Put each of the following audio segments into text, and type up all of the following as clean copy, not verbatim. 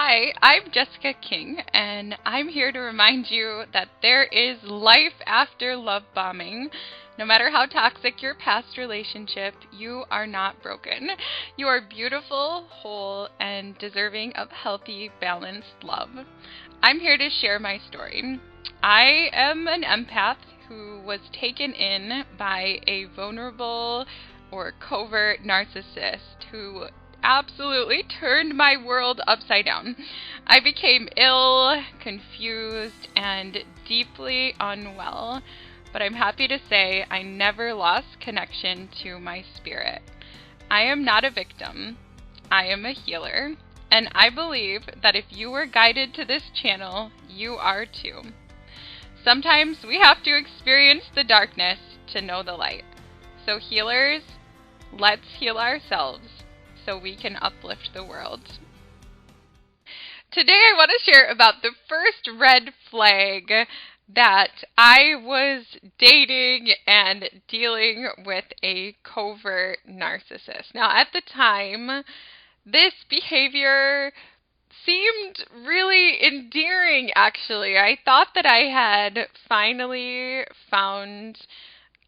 Hi, I'm Jessica King, and I'm here to remind you that there is life after love bombing. No matter how toxic your past relationship, you are not broken. You are beautiful, whole, and deserving of healthy, balanced love. I'm here to share my story. I am an empath who was taken in by a vulnerable or covert narcissist who absolutely turned my world upside down. I became ill, confused, and deeply unwell, but I'm happy to say I never lost connection to my spirit. I am not a victim. I am a healer, and I believe that if you were guided to this channel, you are too. Sometimes we have to experience the darkness to know the light. So healers, let's heal ourselves so we can uplift the world. Today I want to share about the first red flag that I was dating and dealing with a covert narcissist. Now at the time, this behavior seemed really endearing, actually. I thought that I had finally found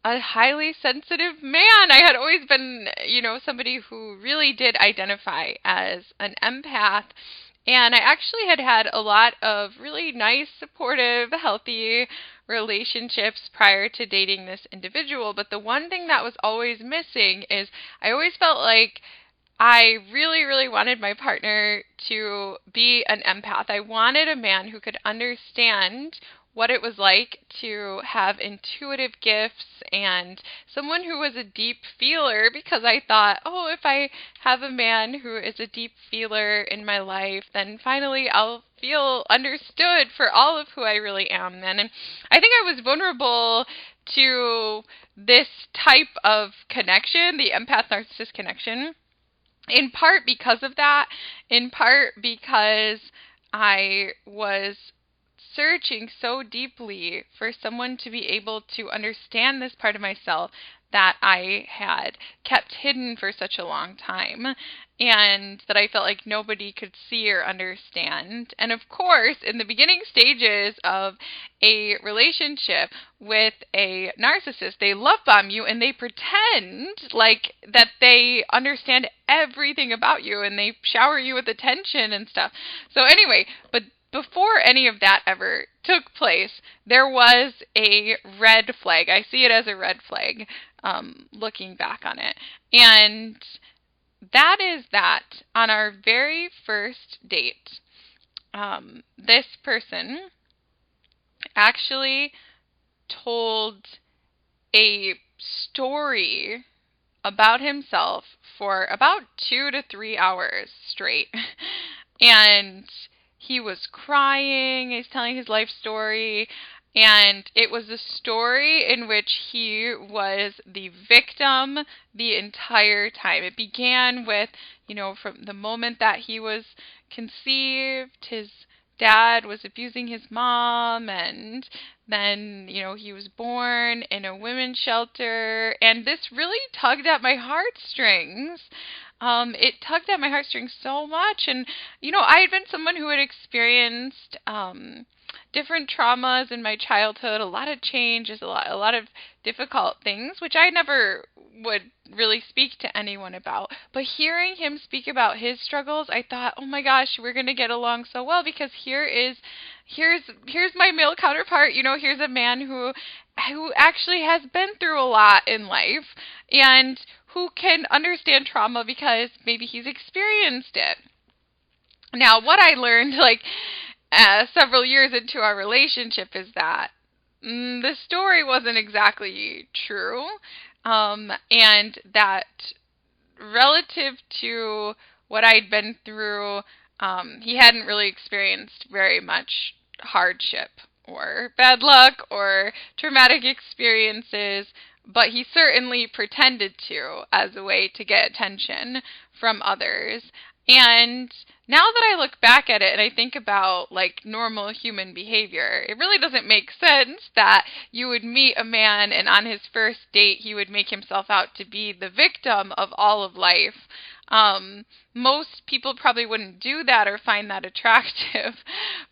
a highly sensitive man. I had always been, somebody who really did identify as an empath. And I actually had a lot of really nice, supportive, healthy relationships prior to dating this individual. But the one thing that was always missing is I always felt like I really, really wanted my partner to be an empath. I wanted a man who could understand what it was like to have intuitive gifts and someone who was a deep feeler, because I thought, if I have a man who is a deep feeler in my life, then finally I'll feel understood for all of who I really am then. And I think I was vulnerable to this type of connection, the empath-narcissist connection, in part because of that, in part because I was searching so deeply for someone to be able to understand this part of myself that I had kept hidden for such a long time, and that I felt like nobody could see or understand. And of course, in the beginning stages of a relationship with a narcissist, they love bomb you and they pretend like that they understand everything about you and they shower you with attention and stuff. So anyway, but before any of that ever took place, there was a red flag. I see it as a red flag, looking back on it. And that is that on our very first date, this person actually told a story about himself for about 2 to 3 hours straight. And he was crying, he's telling his life story, and it was a story in which he was the victim the entire time. It began with, from the moment that he was conceived, his dad was abusing his mom, and then, he was born in a women's shelter, and this really tugged at my heartstrings. It tugged at my heartstrings so much, and, I had been someone who had experienced different traumas in my childhood, a lot of changes, a lot of difficult things, which I never would really speak to anyone about. But hearing him speak about his struggles, I thought, oh my gosh, we're going to get along so well, because here's my male counterpart, here's a man who actually has been through a lot in life and who can understand trauma because maybe he's experienced it. Now, what I learned, several years into our relationship, is that the story wasn't exactly true, and that relative to what I'd been through, he hadn't really experienced very much hardship or bad luck or traumatic experiences, but he certainly pretended to as a way to get attention from others. And now that I look back at it and I think about normal human behavior, it really doesn't make sense that you would meet a man and on his first date he would make himself out to be the victim of all of life. Most people probably wouldn't do that or find that attractive.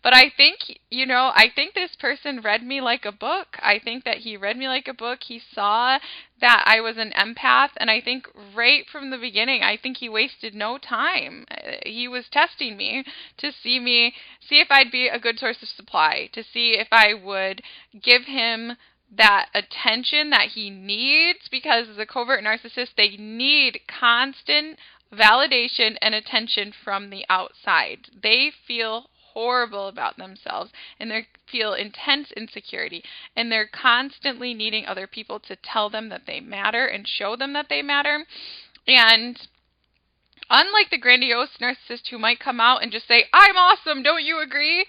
But I think, I think this person read me like a book. I think that he read me like a book. He saw that I was an empath, and I think right from the beginning, I think he wasted no time. He was testing me to see if I'd be a good source of supply, to see if I would give him that attention that he needs, because as a covert narcissist, they need constant validation and attention from the outside. They feel horrible about themselves, and they feel intense insecurity, and they're constantly needing other people to tell them that they matter and show them that they matter. And unlike the grandiose narcissist who might come out and just say, "I'm awesome, don't you agree?"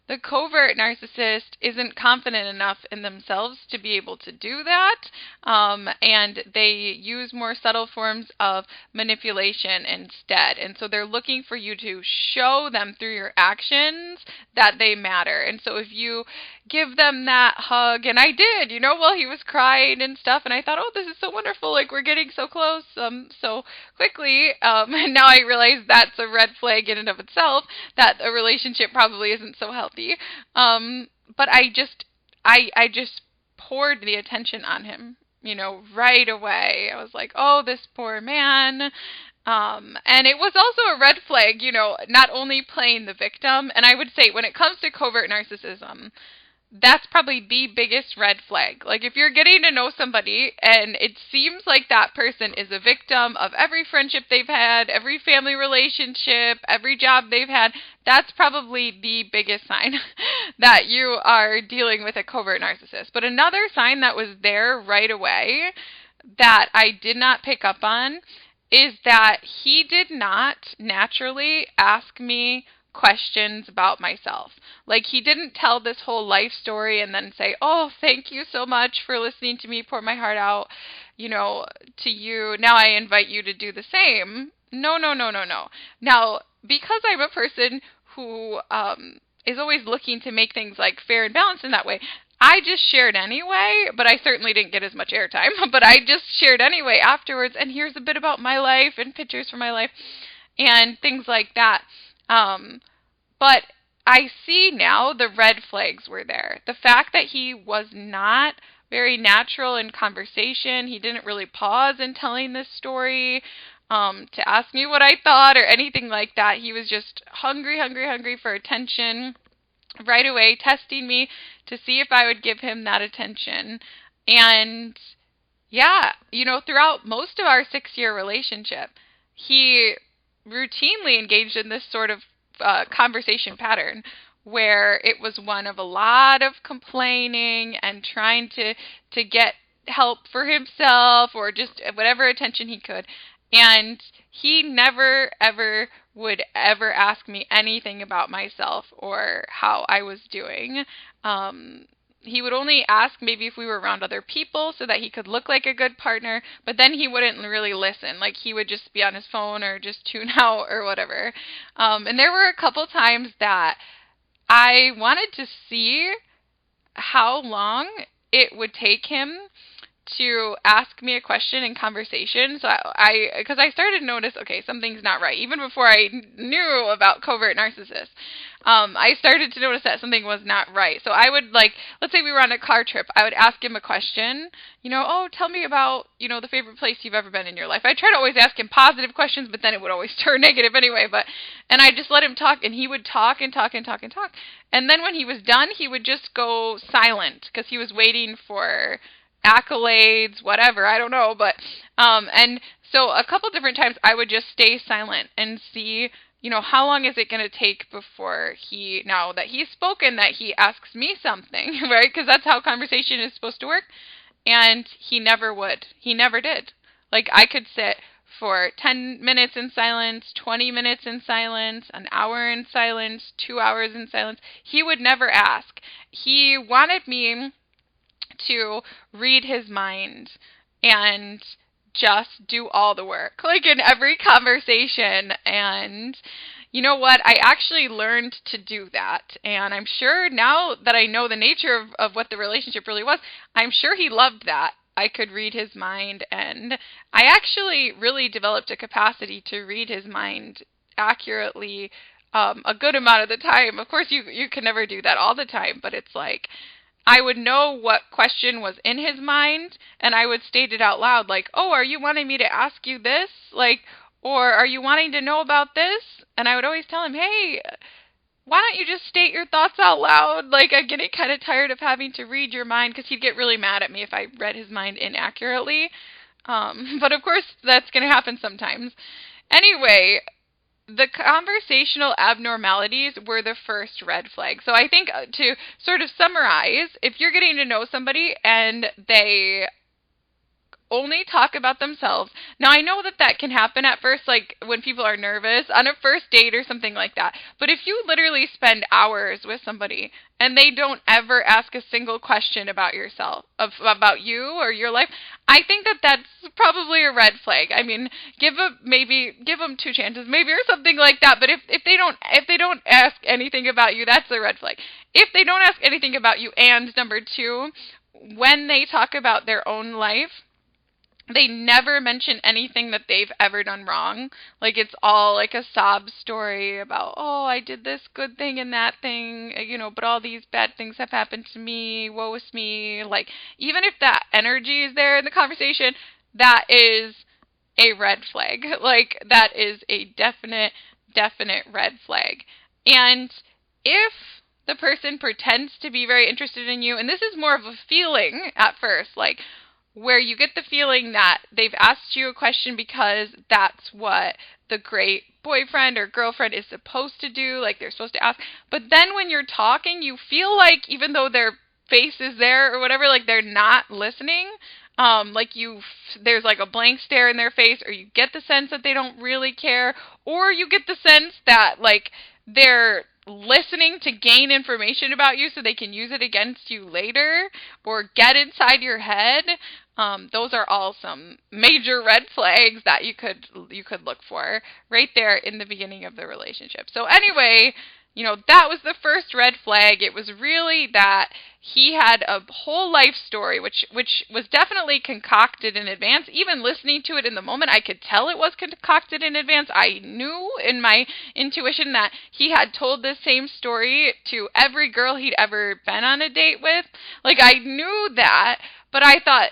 The covert narcissist isn't confident enough in themselves to be able to do that, and they use more subtle forms of manipulation instead. And so they're looking for you to show them through your actions that they matter. And so if you give them that hug, and I did, while he was crying and stuff, and I thought, oh, this is so wonderful, like we're getting so close so quickly, and now I realize that's a red flag in and of itself, that a relationship probably isn't so healthy. But I just poured the attention on him, right away. I was like, oh, this poor man. And it was also a red flag, not only playing the victim. And I would say when it comes to covert narcissism, that's probably the biggest red flag. Like, if you're getting to know somebody and it seems like that person is a victim of every friendship they've had, every family relationship, every job they've had, that's probably the biggest sign that you are dealing with a covert narcissist. But another sign that was there right away that I did not pick up on is that he did not naturally ask me questions about myself. Like, he didn't tell this whole life story and then say, oh, thank you so much for listening to me pour my heart out, to you. Now I invite you to do the same. No. Now, because I'm a person who is always looking to make things like fair and balanced in that way, I just shared anyway, but I certainly didn't get as much airtime, but I just shared anyway afterwards, and here's a bit about my life and pictures from my life and things like that. But I see now the red flags were there. The fact that he was not very natural in conversation. He didn't really pause in telling this story to ask me what I thought or anything like that. He was just hungry for attention right away, testing me to see if I would give him that attention. And yeah, throughout most of our 6-year relationship, he routinely engaged in this sort of conversation pattern where it was one of a lot of complaining and trying to get help for himself or just whatever attention he could. And he never, ever would ever ask me anything about myself or how I was doing. He would only ask maybe if we were around other people so that he could look like a good partner, but then he wouldn't really listen. Like, he would just be on his phone or just tune out or whatever. And there were a couple times that I wanted to see how long it would take him to ask me a question in conversation. So because I started to notice, okay, something's not right. Even before I knew about covert narcissists, I started to notice that something was not right. So I would, like, let's say we were on a car trip, I would ask him a question, oh, tell me about, the favorite place you've ever been in your life. I try to always ask him positive questions, but then it would always turn negative anyway. And I just let him talk, and he would talk and talk and talk and talk. And then when he was done, he would just go silent because he was waiting for accolades, whatever, I don't know, but and so a couple different times I would just stay silent and see, how long is it going to take before now that he's spoken, that he asks me something, right? Because that's how conversation is supposed to work. And he never would. He never did. Like, I could sit for 10 minutes in silence, 20 minutes in silence, an hour in silence, 2 hours in silence. He would never ask. He wanted me to read his mind and just do all the work, like in every conversation. And you know what? I actually learned to do that. And I'm sure now that I know the nature of what the relationship really was, I'm sure he loved that. I could read his mind, and I actually really developed a capacity to read his mind accurately a good amount of the time. Of course, you can never do that all the time, but it's like I would know what question was in his mind, and I would state it out loud, like, "Oh, are you wanting me to ask you this?" Like, or "Are you wanting to know about this?" And I would always tell him, "Hey, why don't you just state your thoughts out loud?" Like, I'm getting kind of tired of having to read your mind, because he'd get really mad at me if I read his mind inaccurately. But of course, that's going to happen sometimes. Anyway, the conversational abnormalities were the first red flag. So I think to sort of summarize, if you're getting to know somebody and they only talk about themselves. Now, I know that that can happen at first, like when people are nervous on a first date or something like that. But if you literally spend hours with somebody and they don't ever ask a single question about yourself, about you or your life, I think that that's probably a red flag. I mean, give them two chances, maybe, or something like that. But if they don't ask anything about you, that's a red flag. If they don't ask anything about you, and number two, when they talk about their own life, they never mention anything that they've ever done wrong. Like, it's all like a sob story about, "Oh, I did this good thing and that thing, but all these bad things have happened to me. Woe is me." Like, even if that energy is there in the conversation, that is a red flag. Like, that is a definite red flag. And if the person pretends to be very interested in you, and this is more of a feeling at first, like, where you get the feeling that they've asked you a question because that's what the great boyfriend or girlfriend is supposed to do, like they're supposed to ask. But then when you're talking, you feel like even though their face is there or whatever, like they're not listening. There's like a blank stare in their face, or you get the sense that they don't really care, or you get the sense that like they're listening to gain information about you so they can use it against you later or get inside your head. Those are all some major red flags that you could look for right there in the beginning of the relationship. So anyway, that was the first red flag. It was really that he had a whole life story, which was definitely concocted in advance. Even listening to it in the moment, I could tell it was concocted in advance. I knew in my intuition that he had told this same story to every girl he'd ever been on a date with. Like, I knew that, but I thought,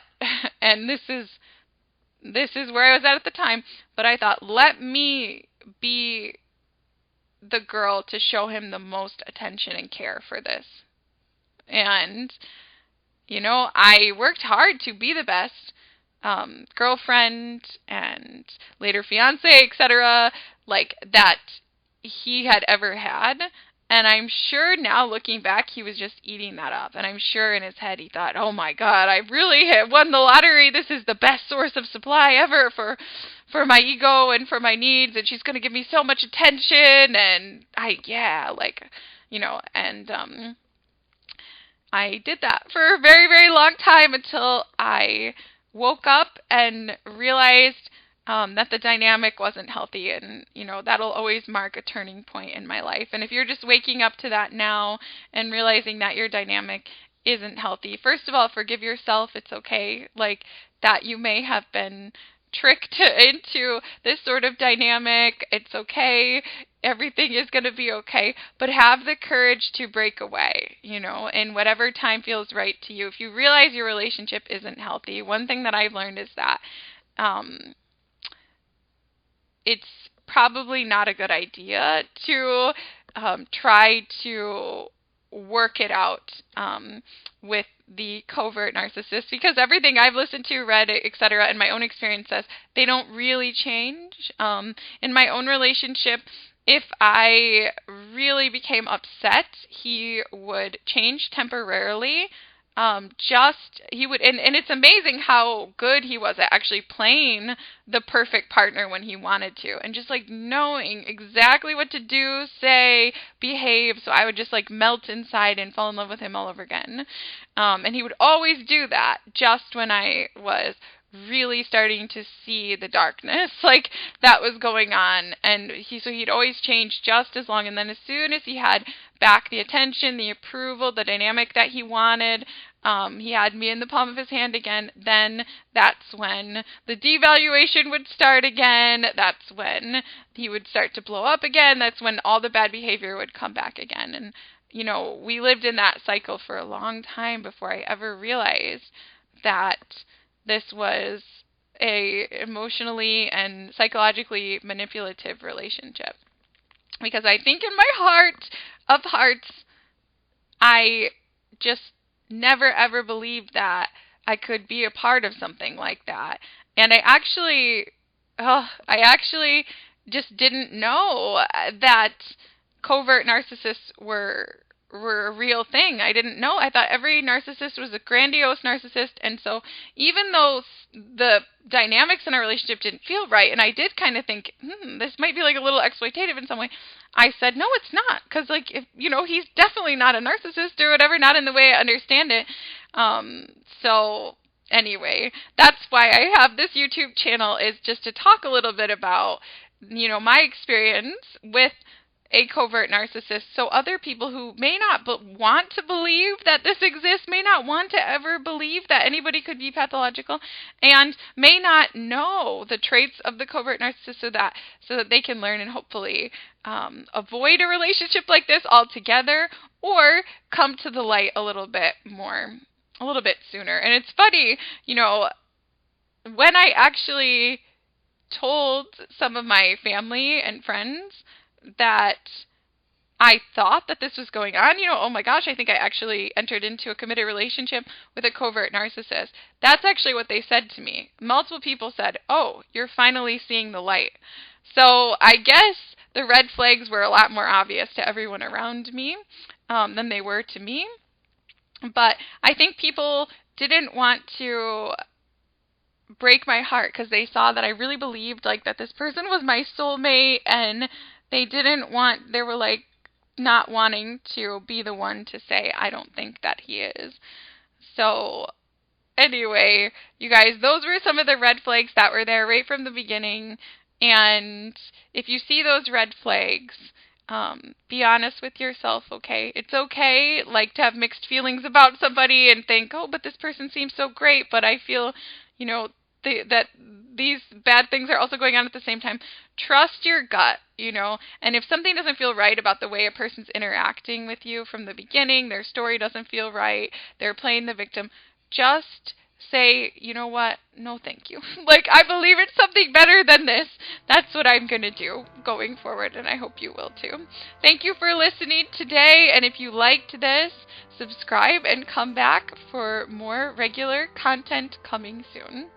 and this is where I was at the time, but I thought, let me be the girl to show him the most attention and care for this. And, I worked hard to be the best girlfriend and later fiance, etc., like that he had ever had. And I'm sure now, looking back, he was just eating that up. And I'm sure in his head he thought, "Oh my God, I really have won the lottery. This is the best source of supply ever for my ego and for my needs. And she's going to give me so much attention." And I did that for a very, very long time until I woke up and realized that the dynamic wasn't healthy. And, that'll always mark a turning point in my life. And if you're just waking up to that now and realizing that your dynamic isn't healthy, first of all, forgive yourself. It's okay. Like, that you may have been tricked into this sort of dynamic. It's okay. Everything is going to be okay. But have the courage to break away, in whatever time feels right to you. If you realize your relationship isn't healthy, one thing that I've learned is that it's probably not a good idea to try to work it out with the covert narcissist, because everything I've listened to, read, etc., and my own experience says they don't really change. In my own relationship, if I really became upset, he would change temporarily. He would, and it's amazing how good he was at actually playing the perfect partner when he wanted to, and just like knowing exactly what to do, say, behave. So I would just like melt inside and fall in love with him all over again. And he would always do that just when I was really starting to see the darkness like that was going on. And he'd always change just as long, and then as soon as he had back the attention, the approval, the dynamic that he wanted, he had me in the palm of his hand again, then that's when the devaluation would start again. That's when he would start to blow up again. That's when all the bad behavior would come back again. And, we lived in that cycle for a long time before I ever realized that this was a emotionally and psychologically manipulative relationship. Because I think in my heart of hearts, I just never ever believed that I could be a part of something like that. And I actually just didn't know that covert narcissists were a real thing. I didn't know. I thought every narcissist was a grandiose narcissist, and so even though the dynamics in our relationship didn't feel right, and I did kind of think, this might be like a little exploitative in some way, I said, no, it's not, because if he's definitely not a narcissist or whatever, not in the way I understand it. So anyway, that's why I have this YouTube channel, is just to talk a little bit about my experience with a covert narcissist, so other people who may not but want to believe that this exists, may not want to ever believe that anybody could be pathological, and may not know the traits of the covert narcissist, so that they can learn and hopefully avoid a relationship like this altogether, or come to the light a little bit sooner. And it's funny, when I actually told some of my family and friends that I thought that this was going on, oh my gosh, I think I actually entered into a committed relationship with a covert narcissist. That's actually what they said to me. Multiple people said, oh, you're finally seeing the light. So I guess the red flags were a lot more obvious to everyone around me than they were to me. But I think people didn't want to break my heart because they saw that I really believed that this person was my soulmate, and they were not wanting to be the one to say, I don't think that he is. So anyway, you guys, those were some of the red flags that were there right from the beginning. And if you see those red flags, be honest with yourself, okay? It's okay, to have mixed feelings about somebody and think, oh, but this person seems so great, but I feel, that these bad things are also going on at the same time. Trust your gut, and if something doesn't feel right about the way a person's interacting with you from the beginning, their story doesn't feel right, they're playing the victim, just say, you know what, no thank you. I believe it's something better than this. That's what I'm going to do going forward, and I hope you will too. Thank you for listening today, and if you liked this, subscribe and come back for more regular content coming soon.